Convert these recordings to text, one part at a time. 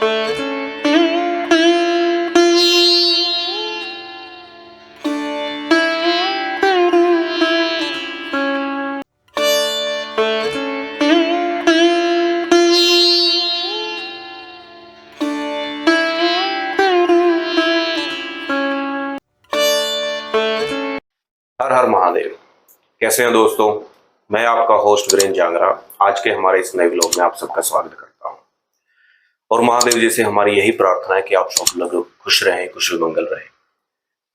हर हर महादेव। कैसे हैं दोस्तों? मैं आपका होस्ट वीरेंद्र जांगरा आज के हमारे इस नए व्लॉग में आप सबका स्वागत करता हूं। और महादेव जी से हमारी यही प्रार्थना है कि आप सब लोग खुश रहें, कुशल मंगल रहें।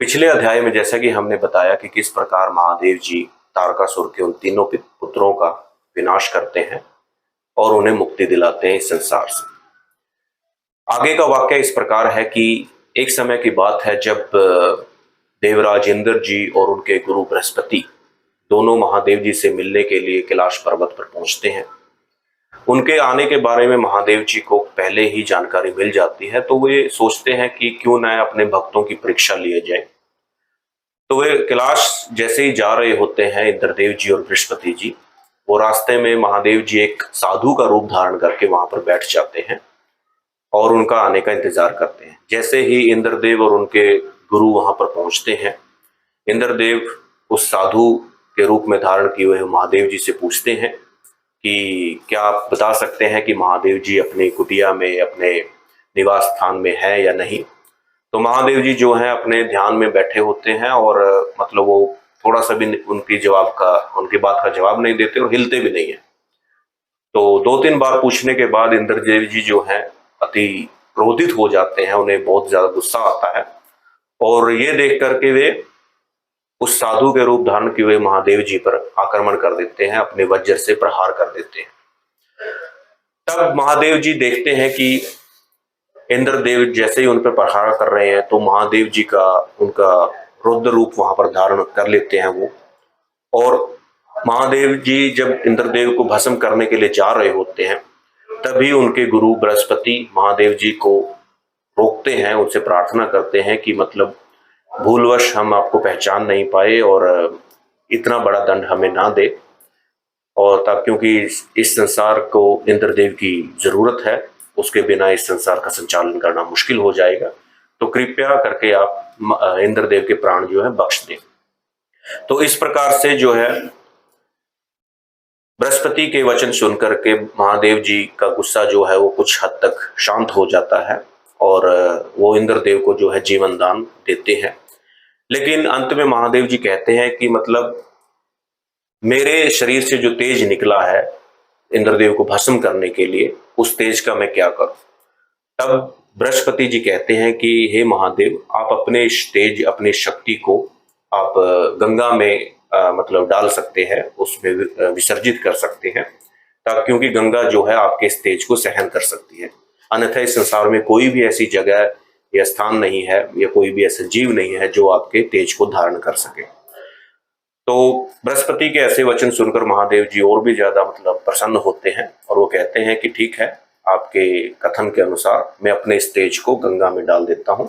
पिछले अध्याय में जैसा कि हमने बताया कि किस प्रकार महादेव जी तारकासुर के उन तीनों पुत्रों का विनाश करते हैं और उन्हें मुक्ति दिलाते हैं इस संसार से। आगे का वाक्य इस प्रकार है कि एक समय की बात है जब देवराज इंद्र जी और उनके गुरु बृहस्पति दोनों महादेव जी से मिलने के लिए कैलाश पर्वत पर पहुंचते हैं। उनके आने के बारे में महादेव जी को पहले ही जानकारी मिल जाती है, तो वे सोचते हैं कि क्यों न अपने भक्तों की परीक्षा लिए जाए। तो वे कैलाश जैसे ही जा रहे होते हैं इंद्रदेव जी और बृहस्पति जी, वो रास्ते में महादेव जी एक साधु का रूप धारण करके वहां पर बैठ जाते हैं और उनका आने का इंतजार करते हैं। जैसे ही इंद्रदेव और उनके गुरु वहां पर पहुंचते हैं, इंद्रदेव उस साधु के रूप में धारण किए हुए महादेव जी से पूछते हैं कि क्या आप बता सकते हैं कि महादेव जी अपनी कुटिया में, अपने निवास स्थान में है या नहीं। तो महादेव जी जो हैं अपने ध्यान में बैठे होते हैं और मतलब वो थोड़ा सा भी उनकी बात का जवाब नहीं देते और हिलते भी नहीं है। तो 2-3 बार पूछने के बाद इंद्रदेव जी जो हैं अति क्रोधित हो जाते हैं, उन्हें बहुत ज्यादा गुस्सा आता है और ये देख करके वे उस साधु के रूप धारण किए हुए महादेव जी पर आक्रमण कर देते हैं, अपने वज्र से प्रहार कर देते हैं। तब महादेव जी देखते हैं कि इंद्रदेव जैसे ही उन पर प्रहार कर रहे हैं तो महादेव जी का उनका रुद्र रूप वहां पर धारण कर लेते हैं वो। और महादेव जी जब इंद्रदेव को भस्म करने के लिए जा रहे होते हैं, तभी उनके गुरु बृहस्पति महादेव जी को रोकते हैं, उनसे प्रार्थना करते हैं कि मतलब भूलवश हम आपको पहचान नहीं पाए और इतना बड़ा दंड हमें ना दे, और तब क्योंकि इस संसार को इंद्रदेव की जरूरत है, उसके बिना इस संसार का संचालन करना मुश्किल हो जाएगा, तो कृपया करके आप इंद्रदेव के प्राण जो है बख्श दें। तो इस प्रकार से जो है बृहस्पति के वचन सुनकर के महादेव जी का गुस्सा जो है वो कुछ हद तक शांत हो जाता है और वो इंद्रदेव को जो है जीवन दान देते हैं। लेकिन अंत में महादेव जी कहते हैं कि मतलब मेरे शरीर से जो तेज निकला है इंद्रदेव को भस्म करने के लिए, उस तेज का मैं क्या करूं। तब बृहस्पति जी कहते हैं कि हे महादेव, आप अपने तेज, अपनी शक्ति को आप गंगा में मतलब डाल सकते हैं, उसमें विसर्जित कर सकते हैं, तब क्योंकि गंगा जो है आपके इस तेज को सहन कर सकती है। अन्यथा इस संसार में कोई भी ऐसी जगह या स्थान नहीं है या कोई भी ऐसा जीव नहीं है जो आपके तेज को धारण कर सके। तो बृहस्पति के ऐसे वचन सुनकर महादेव जी और भी ज्यादा मतलब प्रसन्न होते हैं और वो कहते हैं कि ठीक है, आपके कथन के अनुसार मैं अपने इस तेज को गंगा में डाल देता हूं।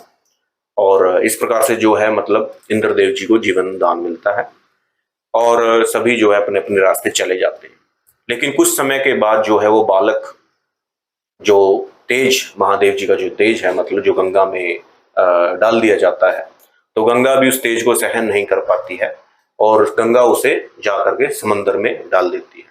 और इस प्रकार से जो है मतलब इंद्रदेव जी को जीवन दान मिलता है और सभी जो है अपने अपने रास्ते चले जाते हैं। लेकिन कुछ समय के बाद जो है वो बालक, जो तेज, महादेव जी का जो तेज है मतलब जो गंगा में डाल दिया जाता है, तो गंगा भी उस तेज को सहन नहीं कर पाती है और गंगा उसे जा करके समंदर में डाल देती है।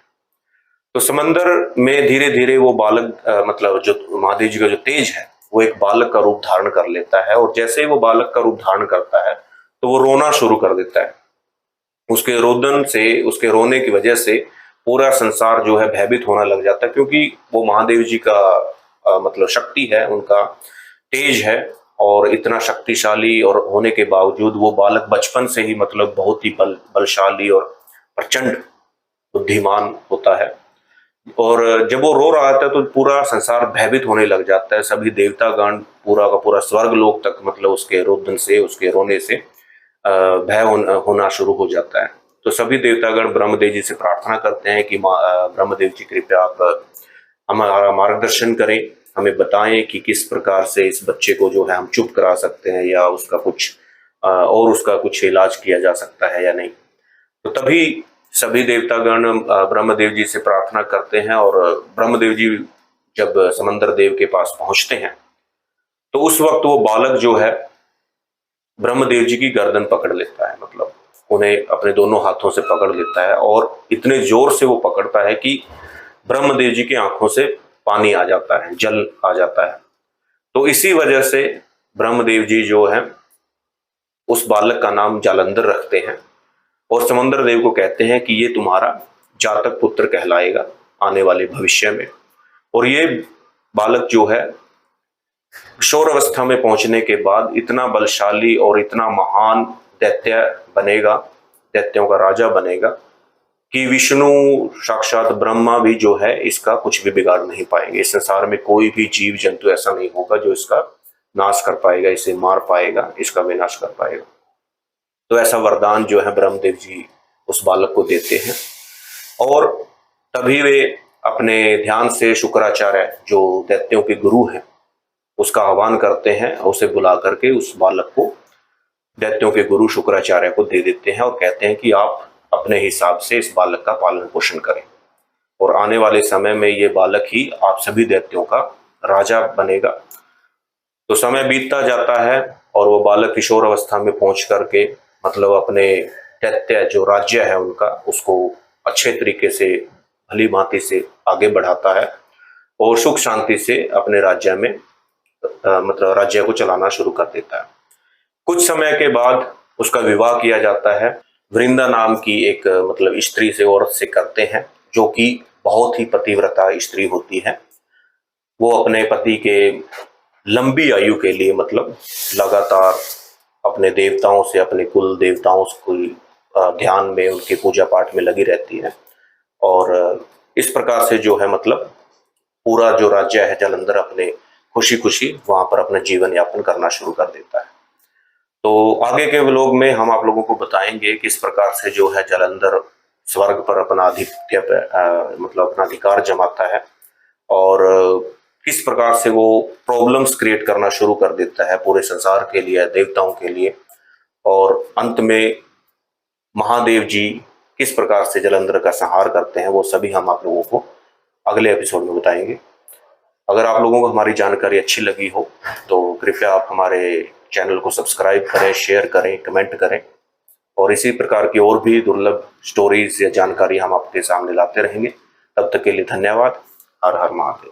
तो समंदर में धीरे धीरे वो बालक मतलब जो महादेव जी का जो तेज है वो एक बालक का रूप धारण कर लेता है और जैसे ही वो बालक का रूप धारण करता है तो वो रोना शुरू कर देता है। उसके रोदन से, उसके रोने की वजह से पूरा संसार जो है भयभीत होने लग जाता है, क्योंकि वो महादेव जी का मतलब शक्ति है, उनका तेज है और इतना शक्तिशाली और होने के बावजूद वो बालक बचपन से ही मतलब बहुत ही बलशाली और प्रचंड बुद्धिमान होता है। और जब वो रो रहा था तो पूरा संसार भयभीत होने लग जाता है। सभी देवतागण, पूरा का पूरा स्वर्ग लोक तक मतलब उसके रोदन से, उसके रोने से भय होना शुरू हो जाता है। तो सभी देवतागण ब्रह्मदेव जी से प्रार्थना करते हैं कि ब्रह्मदेव जी कृपया आप हमारा मार्गदर्शन करें, हमें बताएं कि किस प्रकार से इस बच्चे को जो है हम चुप करा सकते हैं या उसका कुछ इलाज किया जा सकता है या नहीं। तो तभी सभी देवतागण ब्रह्मदेव जी से प्रार्थना करते हैं और ब्रह्मदेव जी जब समंदर देव के पास पहुंचते हैं तो उस वक्त वो बालक जो है ब्रह्मदेव जी की गर्दन पकड़ लेता है, मतलब उन्हें अपने दोनों हाथों से पकड़ लेता है और इतने जोर से वो पकड़ता है कि ब्रह्मदेव जी की आंखों से पानी आ जाता है, जल आ जाता है। तो इसी वजह से ब्रह्मदेव जी जो है उस बालक का नाम जालंधर रखते हैं और समंदर देव को कहते हैं कि ये तुम्हारा जातक पुत्र कहलाएगा आने वाले भविष्य में। और ये बालक जो है किशोर अवस्था में पहुंचने के बाद इतना बलशाली और इतना महान दैत्य बनेगा, दैत्यों का राजा बनेगा कि विष्णु साक्षात ब्रह्मा भी जो है इसका कुछ भी बिगाड़ नहीं पाएंगे। इस संसार में कोई भी जीव जंतु ऐसा नहीं होगा जो इसका नाश कर पाएगा, इसे मार पाएगा, इसका विनाश कर पाएगा। तो ऐसा वरदान जो है ब्रह्मदेव जी उस बालक को देते हैं और तभी वे अपने ध्यान से शुक्राचार्य जो दैत्यों के गुरु हैं उसका आह्वान करते हैं, उसे बुला करके उस बालक को दैत्यों के गुरु शुक्राचार्य को दे देते हैं और कहते हैं कि आप अपने हिसाब से इस बालक का पालन पोषण करें और आने वाले समय में ये बालक ही आप सभी दैत्यों का राजा बनेगा। तो समय बीतता जाता है और वो बालक किशोर अवस्था में पहुंच करके मतलब अपने दैत्य जो राज्य है उनका उसको अच्छे तरीके से भली भांति से आगे बढ़ाता है और सुख शांति से अपने राज्य में मतलब राज्य को चलाना शुरू कर देता है। कुछ समय के बाद उसका विवाह किया जाता है, वृंदा नाम की एक मतलब स्त्री से, औरत से करते हैं जो कि बहुत ही पतिव्रता स्त्री होती है। वो अपने पति के लंबी आयु के लिए मतलब लगातार अपने देवताओं से, अपने कुल देवताओं को ध्यान में, उनके पूजा पाठ में लगी रहती है और इस प्रकार से जो है मतलब पूरा जो राज्य है जालंधर अपने खुशी खुशी वहां पर अपना जीवन यापन करना शुरू कर देता है। तो आगे के व्लॉग में हम आप लोगों को बताएंगे किस प्रकार से जो है जालंधर स्वर्ग पर अपना आधिपत्य मतलब अपना अधिकार जमाता है और किस प्रकार से वो प्रॉब्लम्स क्रिएट करना शुरू कर देता है पूरे संसार के लिए, देवताओं के लिए, और अंत में महादेव जी किस प्रकार से जालंधर का संहार करते हैं वो सभी हम आप लोगों को अगले एपिसोड में बताएंगे। अगर आप लोगों को हमारी जानकारी अच्छी लगी हो तो कृपया आप हमारे चैनल को सब्सक्राइब करें, शेयर करें, कमेंट करें और इसी प्रकार की और भी दुर्लभ स्टोरीज या जानकारी हम आपके सामने लाते रहेंगे। तब तक के लिए धन्यवाद। हर हर महादेव।